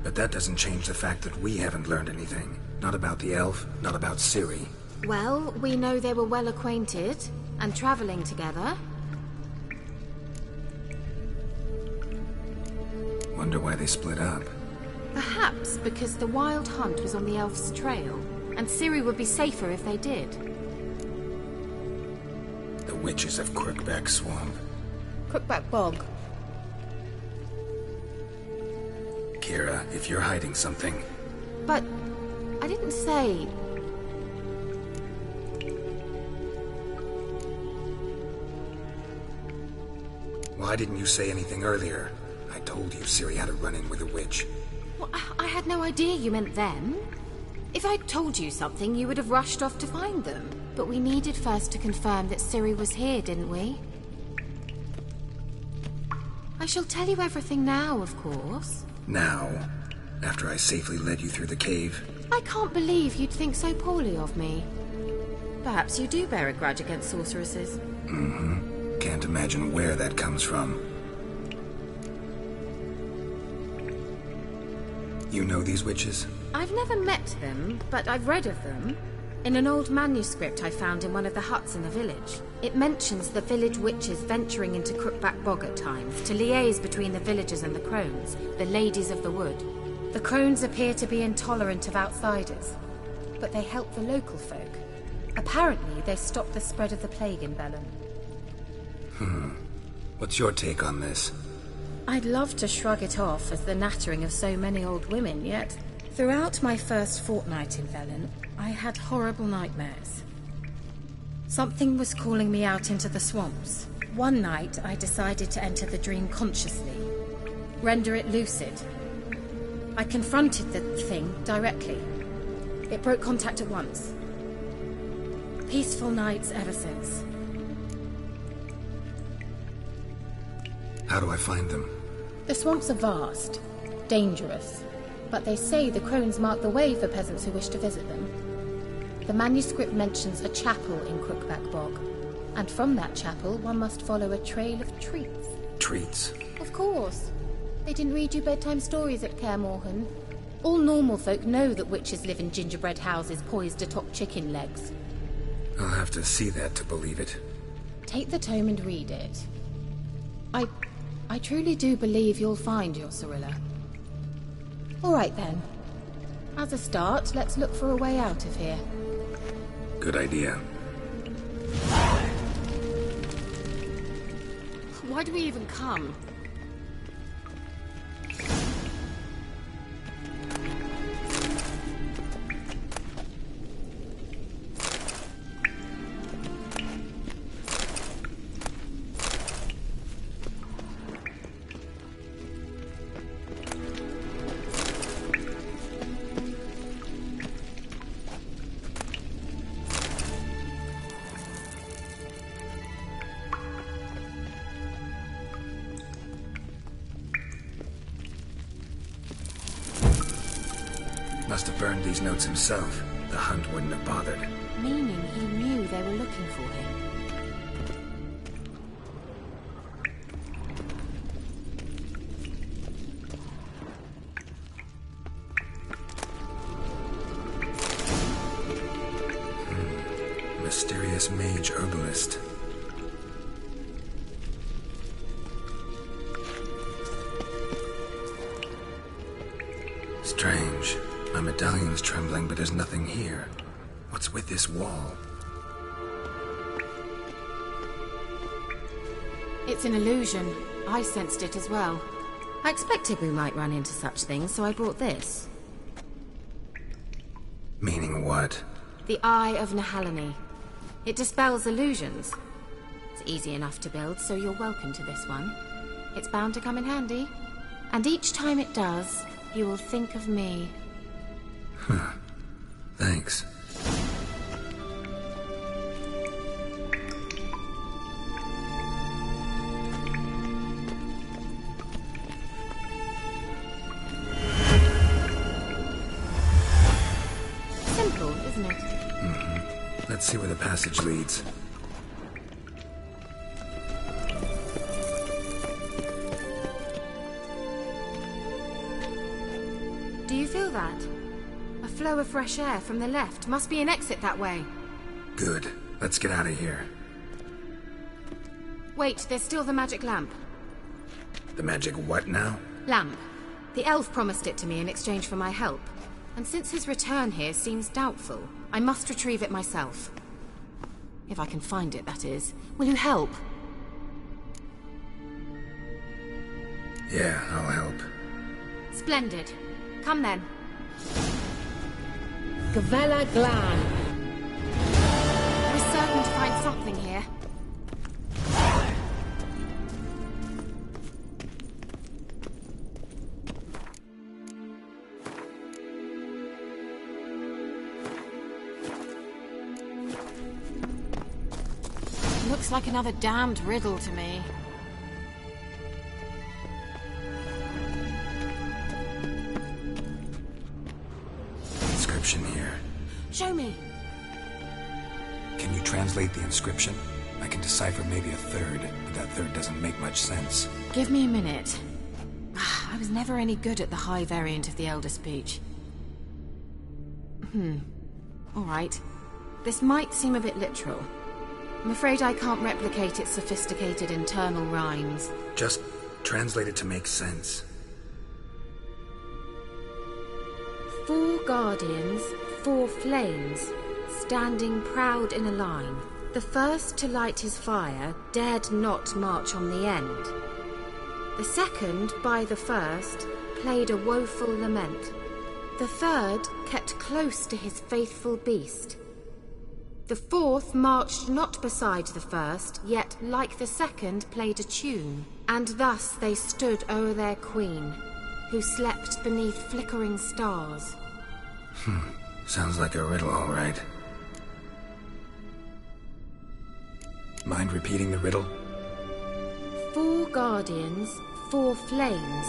But that doesn't change the fact that we haven't learned anything. Not about the elf, not about Ciri. Well, we know they were well acquainted, and traveling together. Wonder why they split up. Perhaps because the Wild Hunt was on the elf's trail, and Ciri would be safer if they did. The witches of Crookback Swamp. Crookback Bog. Kira, if you're hiding something... But... I didn't say... Why didn't you say anything earlier? I told you Ciri had a run-in with a witch. Well, I had no idea you meant them. If I'd told you something, you would have rushed off to find them. But we needed first to confirm that Ciri was here, didn't we? I shall tell you everything now, of course. Now? After I safely led you through the cave? I can't believe you'd think so poorly of me. Perhaps you do bear a grudge against sorceresses. Mm-hmm. Can't imagine where that comes from. You know these witches? I've never met them, but I've read of them. In an old manuscript I found in one of the huts in the village. It mentions the village witches venturing into Crookback Bog at times to liaise between the villagers and the crones, the ladies of the wood. The crones appear to be intolerant of outsiders, but they help the local folk. Apparently, they stopped the spread of the plague in Bellum. What's your take on this? I'd love to shrug it off as the nattering of so many old women, yet throughout my first fortnight in Velen, I had horrible nightmares. Something was calling me out into the swamps. One night, I decided to enter the dream consciously, render it lucid. I confronted the thing directly. It broke contact at once. Peaceful nights ever since. How do I find them? The swamps are vast, dangerous, but they say the crones mark the way for peasants who wish to visit them. The manuscript mentions a chapel in Crookback Bog, and from that chapel one must follow a trail of treats. Treats? Of course. They didn't read you bedtime stories at Kaer Morhen. All normal folk know that witches live in gingerbread houses poised atop chicken legs. I'll have to see that to believe it. Take the tome and read it. I truly do believe you'll find your Cirilla. All right then. As a start, let's look for a way out of here. Good idea. Why do we even come? Must have burned these notes himself. The Hunt wouldn't have bothered. Meaning he knew they were looking for him. Mysterious mage herbalist. Strange. My medallion's trembling, but there's nothing here. What's with this wall? It's an illusion. I sensed it as well. I expected we might run into such things, so I brought this. Meaning what? The Eye of Nehaleni. It dispels illusions. It's easy enough to build, so you're welcome to this one. It's bound to come in handy. And each time it does, you will think of me. Huh. Thanks. Simple, isn't it? Mm-hmm. Let's see where the passage leads. Do you feel that? A flow of fresh air from the left. Must be an exit that way. Good. Let's get out of here. Wait, there's still the magic lamp. The magic what now? Lamp. The elf promised it to me in exchange for my help. And since his return here seems doubtful, I must retrieve it myself. If I can find it, that is. Will you help? Yeah, I'll help. Splendid. Come then. Gavella Glan. We're certain to find something here. Looks like another damned riddle to me. Inscription here. Show me. Can you translate the inscription? I can decipher maybe a third, but that third doesn't make much sense. Give me a minute. I was never any good at the high variant of the Elder Speech. All right. This might seem a bit literal. I'm afraid I can't replicate its sophisticated internal rhymes. Just translate it to make sense. 4 guardians, 4 flames, standing proud in a line. The first to light his fire dared not march on the end. The second, by the first, played a woeful lament. The third kept close to his faithful beast. The fourth marched not beside the first, yet like the second played a tune. And thus they stood o'er their queen, who slept beneath flickering stars. Sounds like a riddle, all right. Mind repeating the riddle? 4 guardians, 4 flames,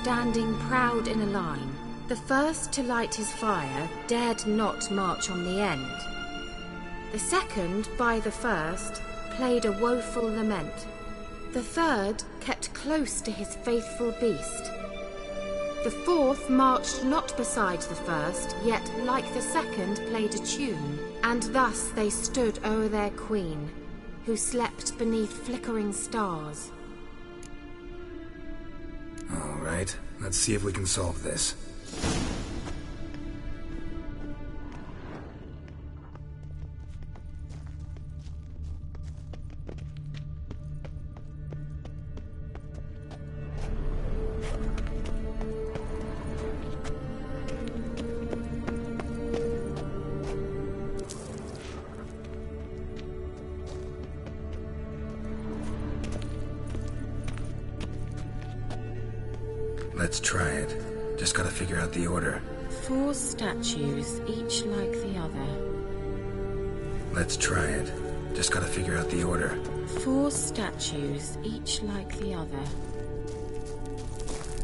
standing proud in a line. The first to light his fire dared not march on the end. The second, by the first, played a woeful lament. The third kept close to his faithful beast. The fourth marched not beside the first, yet like the second played a tune. And thus they stood o'er their queen, who slept beneath flickering stars. All right, let's see if we can solve this. Let's try it. Just gotta figure out the order. 4 statues, each like the other. Let's try it. Just gotta figure out the order. 4 statues, each like the other.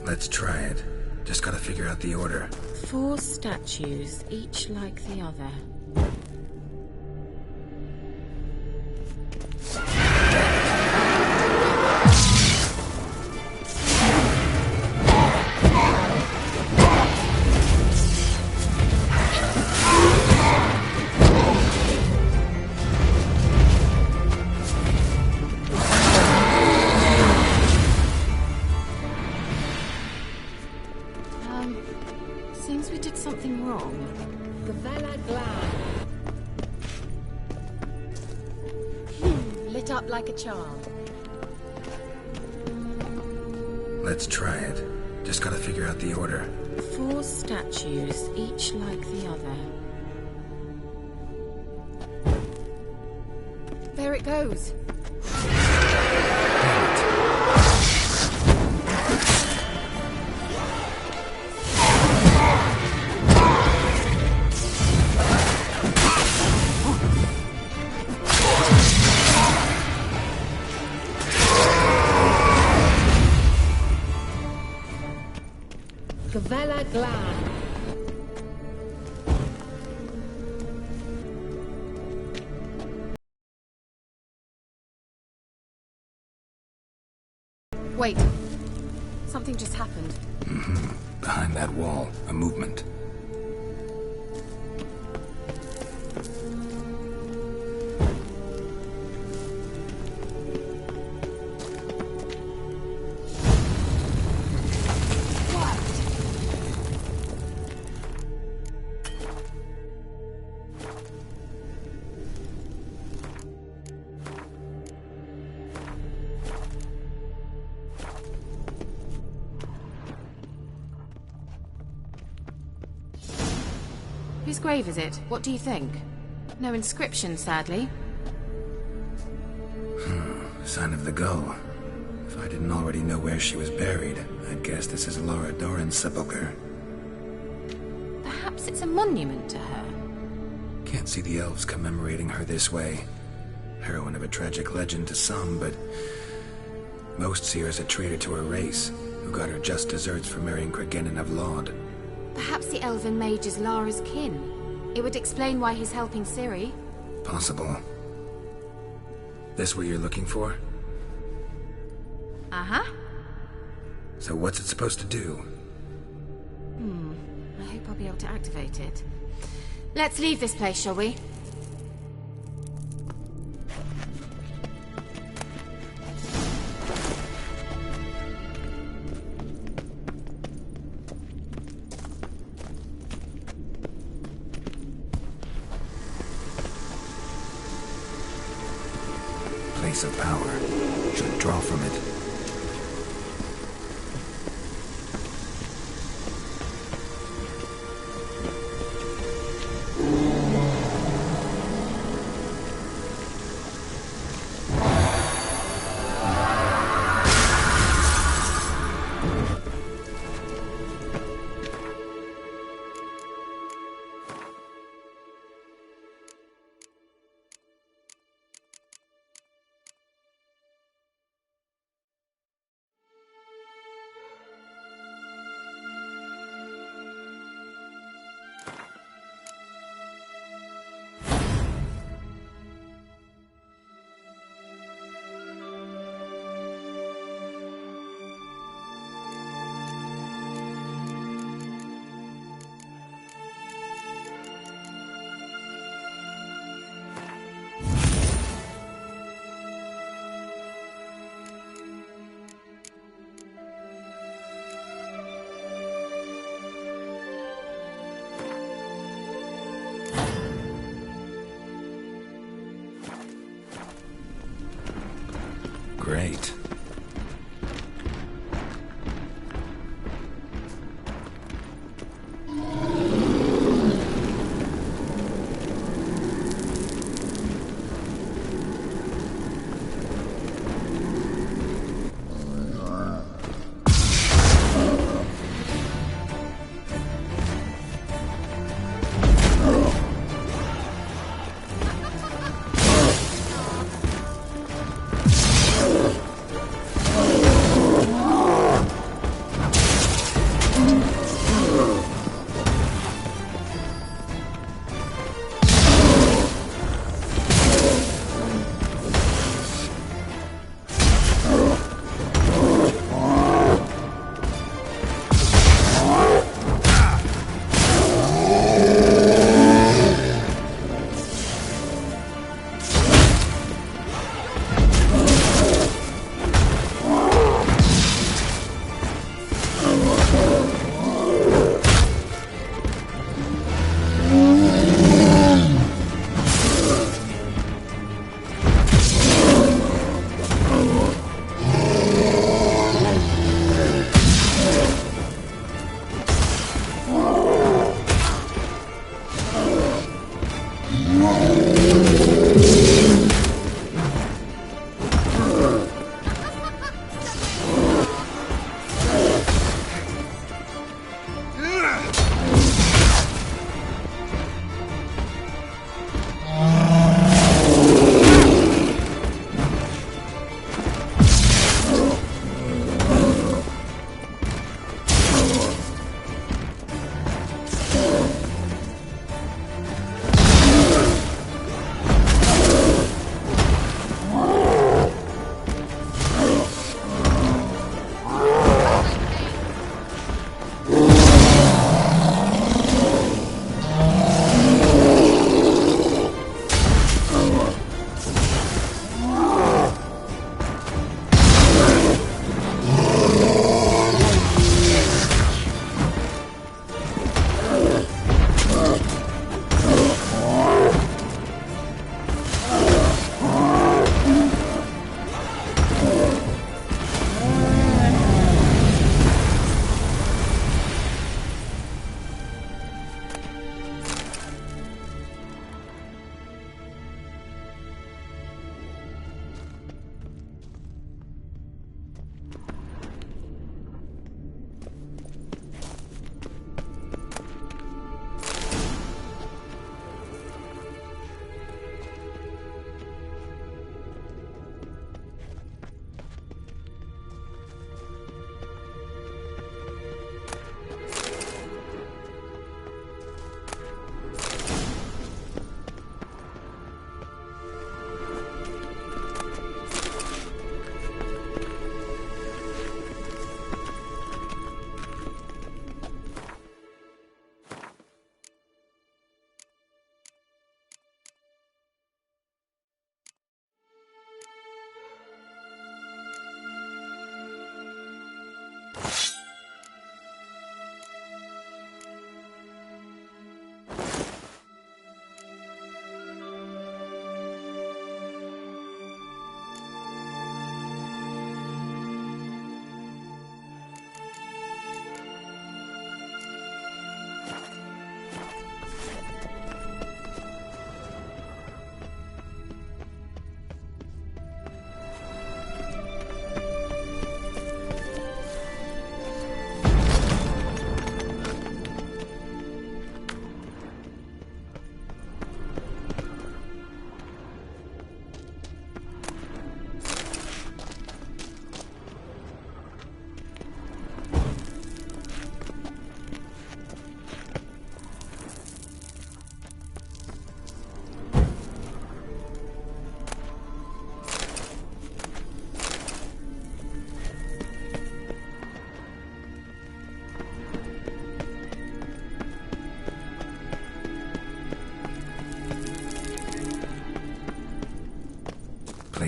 Let's try it. Just gotta figure out the order. 4 statues, each like the other. Seems we did something wrong. Gavella Glan. Lit up like a charm. Let's try it. Just gotta figure out the order. 4 statues, each like the other. There it goes. Vela Glan. Wait. Something just happened. Behind that wall, a movement. Whose grave is it? What do you think? No inscription, sadly. Sign of the gull. If I didn't already know where she was buried, I'd guess this is Laura Doran's sepulchre. Perhaps it's a monument to her. Can't see the elves commemorating her this way. Heroine of a tragic legend to some, but most see her as a traitor to her race, who got her just deserts for marrying Cregennan of Laud. Perhaps the elven mage is Lara's kin. It would explain why he's helping Ciri. Possible. This what you're looking for? Uh-huh. So what's it supposed to do? I hope I'll be able to activate it. Let's leave this place, shall we? Place of power. Should draw from it.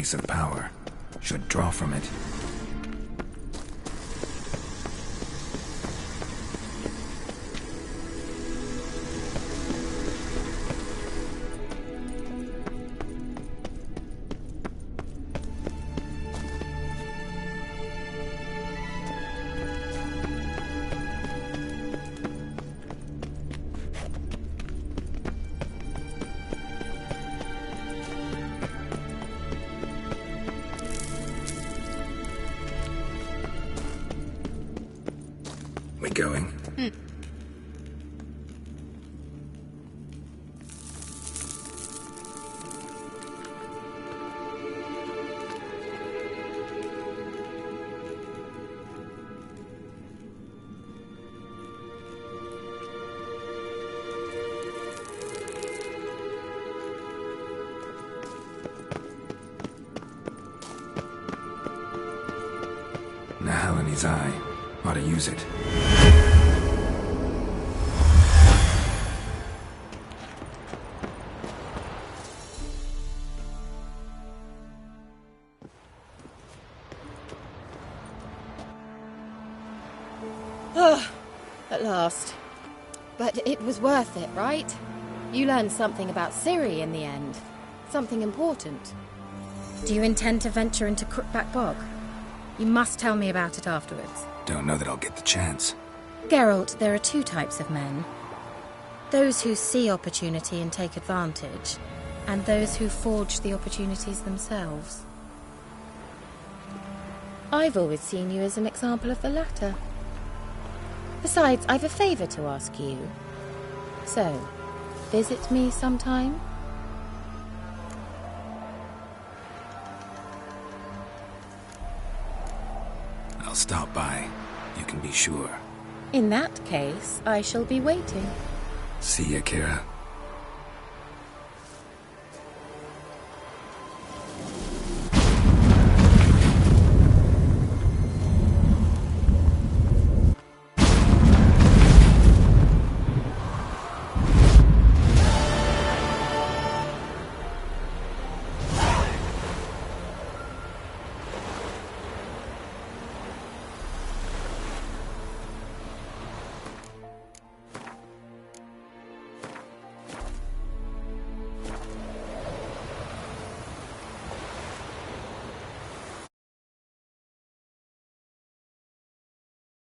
place of power. Should draw from it. We going? Now in his eye. Ought to use it. At last. But it was worth it, right? You learned something about Ciri in the end. Something important. Do you intend to venture into Crookback Bog? You must tell me about it afterwards. Don't know that I'll get the chance. Geralt, there are two types of men. Those who see opportunity and take advantage, and those who forge the opportunities themselves. I've always seen you as an example of the latter. Besides, I've a favour to ask you. So, visit me sometime? I'll stop by. You can be sure. In that case, I shall be waiting. See ya, Kira.